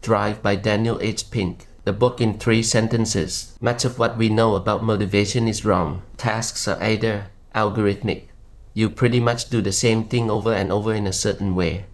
Drive by Daniel H. Pink. The book in 3 sentences. Much of what we know about motivation is wrong. Tasks are either algorithmic. You pretty much do the same thing over and over in a certain way.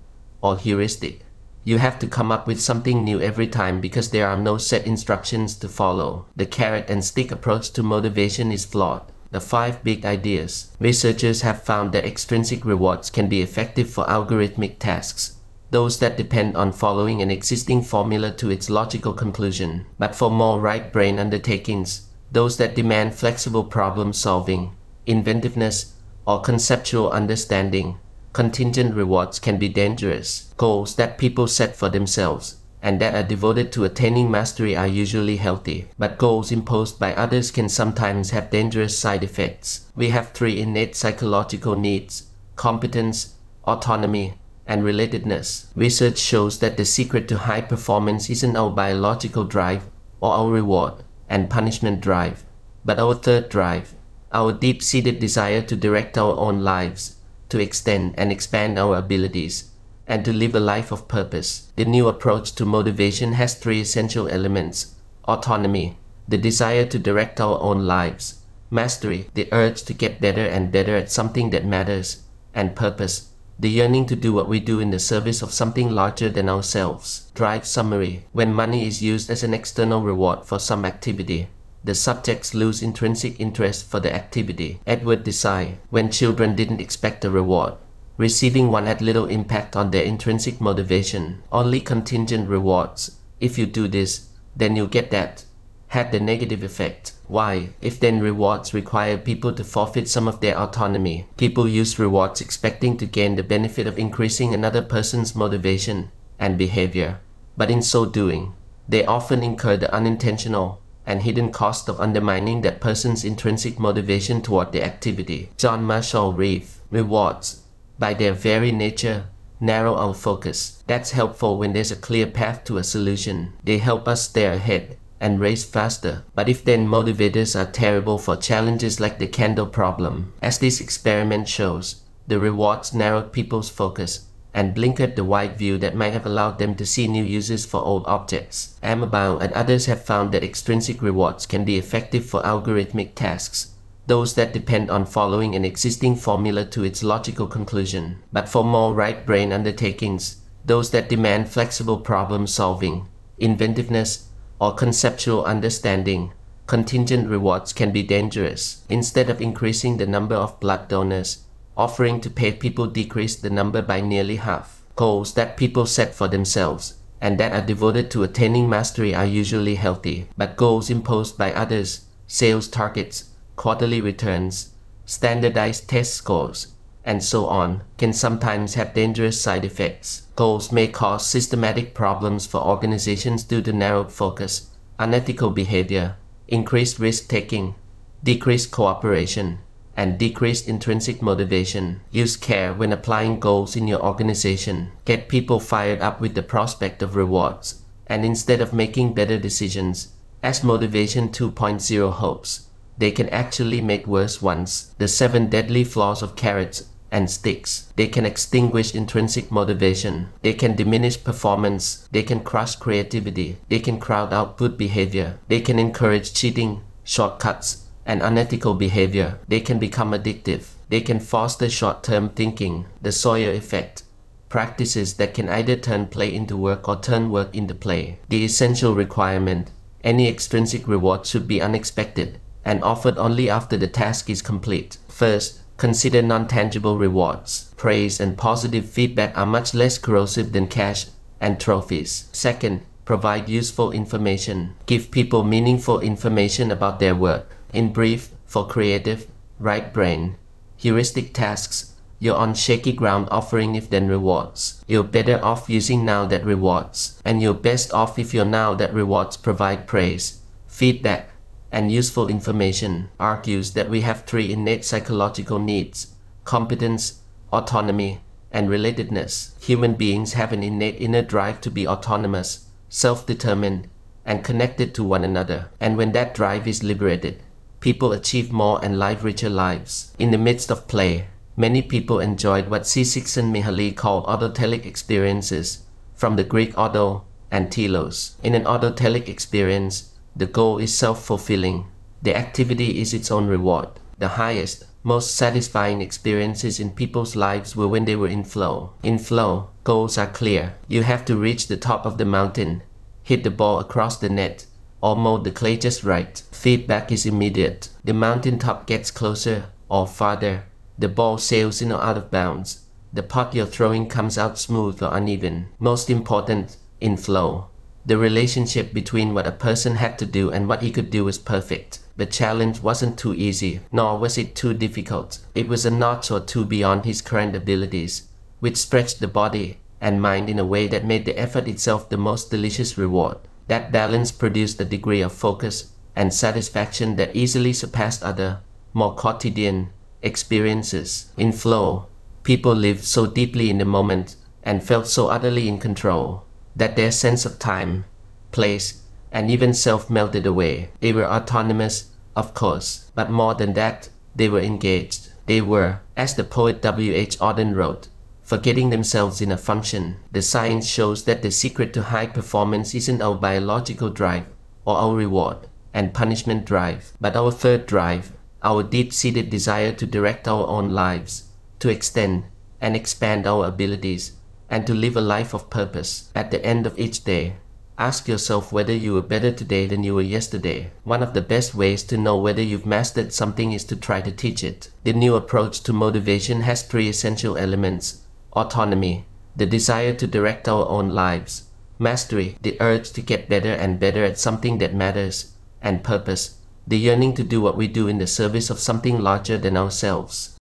Or heuristic. You have to come up with something new every time because there are no set instructions to follow. The carrot and stick approach to motivation is flawed. The 5 big ideas. Researchers have found that extrinsic rewards can be effective for algorithmic tasks, those that depend on following an existing formula to its logical conclusion. But for more right-brain undertakings, those that demand flexible problem solving, inventiveness, or conceptual understanding, contingent rewards can be dangerous. Goals that people set for themselves and that are devoted to attaining mastery are usually healthy, but goals imposed by others can sometimes have dangerous side effects. We have 3 innate psychological needs: competence, autonomy, and relatedness. Research shows that the secret to high performance isn't our biological drive or our reward and punishment drive, but our third drive, our deep-seated desire to direct our own lives, to extend and expand our abilities, and to live a life of purpose. The new approach to motivation has 3 essential elements: autonomy, the desire to direct our own lives; mastery, the urge to get better and better at something that matters; and purpose, the yearning to do what we do in the service of something larger than ourselves. Drive summary. When money is used as an external reward for some activity, the subjects lose intrinsic interest for the activity. Edward Desai. When children didn't expect a reward, receiving one had little impact on their intrinsic motivation. Only contingent rewards, if you do this, then you get that, had the negative effect. Why? If then rewards require people to forfeit some of their autonomy, people use rewards expecting to gain the benefit of increasing another person's motivation and behavior. But in so doing, they often incur the unintentional and hidden cost of undermining that person's intrinsic motivation toward the activity. John Marshall Reeve. Rewards, by their very nature, narrow our focus. That's helpful when there's a clear path to a solution. They help us stay ahead and race faster. But if then motivators are terrible for challenges like the candle problem, as this experiment shows, the rewards narrowed people's focus and blinkered the wide view that might have allowed them to see new uses for old objects. Ammerbaum and others have found that extrinsic rewards can be effective for algorithmic tasks, those that depend on following an existing formula to its logical conclusion. But for more right-brain undertakings, those that demand flexible problem solving, inventiveness, or conceptual understanding, contingent rewards can be dangerous. Instead of increasing the number of blood donors, offering to pay people decreased the number by nearly half. Goals that people set for themselves and that are devoted to attaining mastery are usually healthy, but goals imposed by others, sales targets, quarterly returns, standardized test scores, and so on, can sometimes have dangerous side effects. Goals may cause systematic problems for organizations due to narrowed focus, unethical behavior, increased risk-taking, decreased cooperation, and decreased intrinsic motivation. Use care when applying goals in your organization. Get people fired up with the prospect of rewards, and instead of making better decisions, as Motivation 2.0 hopes, they can actually make worse ones. The 7 deadly flaws of carrots and sticks. They can extinguish intrinsic motivation. They can diminish performance. They can crush creativity. They can crowd out good behavior. They can encourage cheating, shortcuts, and unethical behavior. They can become addictive. They can foster short-term thinking, the Sawyer effect, practices that can either turn play into work or turn work into play. The essential requirement: any extrinsic reward should be unexpected and offered only after the task is complete. First, consider non-tangible rewards. Praise and positive feedback are much less corrosive than cash and trophies. Second, provide useful information. Give people meaningful information about their work. In brief, for creative, right-brain, heuristic tasks, you're on shaky ground offering if-then rewards. You're better off using now that rewards, and you're best off if your now that rewards provide praise, feedback, and useful information. Argues that we have 3 innate psychological needs: competence, autonomy, and relatedness. Human beings have an innate inner drive to be autonomous, self-determined, and connected to one another. And when that drive is liberated, people achieve more and live richer lives. In the midst of play, many people enjoyed what Csikszentmihalyi called autotelic experiences, from the Greek auto and telos. In an autotelic experience, the goal is self-fulfilling. The activity is its own reward. The highest, most satisfying experiences in people's lives were when they were in flow. In flow, goals are clear. You have to reach the top of the mountain, hit the ball across the net, or mold the clay just right. Feedback is immediate. The mountaintop gets closer or farther. The ball sails in or out of bounds. The putt you're throwing comes out smooth or uneven. Most important, in flow, the relationship between what a person had to do and what he could do was perfect. The challenge wasn't too easy, nor was it too difficult. It was a notch or two beyond his current abilities, which stretched the body and mind in a way that made the effort itself the most delicious reward. That balance produced a degree of focus and satisfaction that easily surpassed other, more quotidian experiences. In flow, people lived so deeply in the moment and felt so utterly in control that their sense of time, place, and even self melted away. They were autonomous, of course, but more than that, they were engaged. They were, as the poet W.H. Auden wrote, forgetting themselves in a function. The science shows that the secret to high performance isn't our biological drive or our reward and punishment drive, but our third drive, our deep-seated desire to direct our own lives, to extend and expand our abilities, and to live a life of purpose. At the end of each day, ask yourself whether you were better today than you were yesterday. One of the best ways to know whether you've mastered something is to try to teach it. The new approach to motivation has three essential elements: autonomy, the desire to direct our own lives; mastery, the urge to get better and better at something that matters; and purpose, the yearning to do what we do in the service of something larger than ourselves.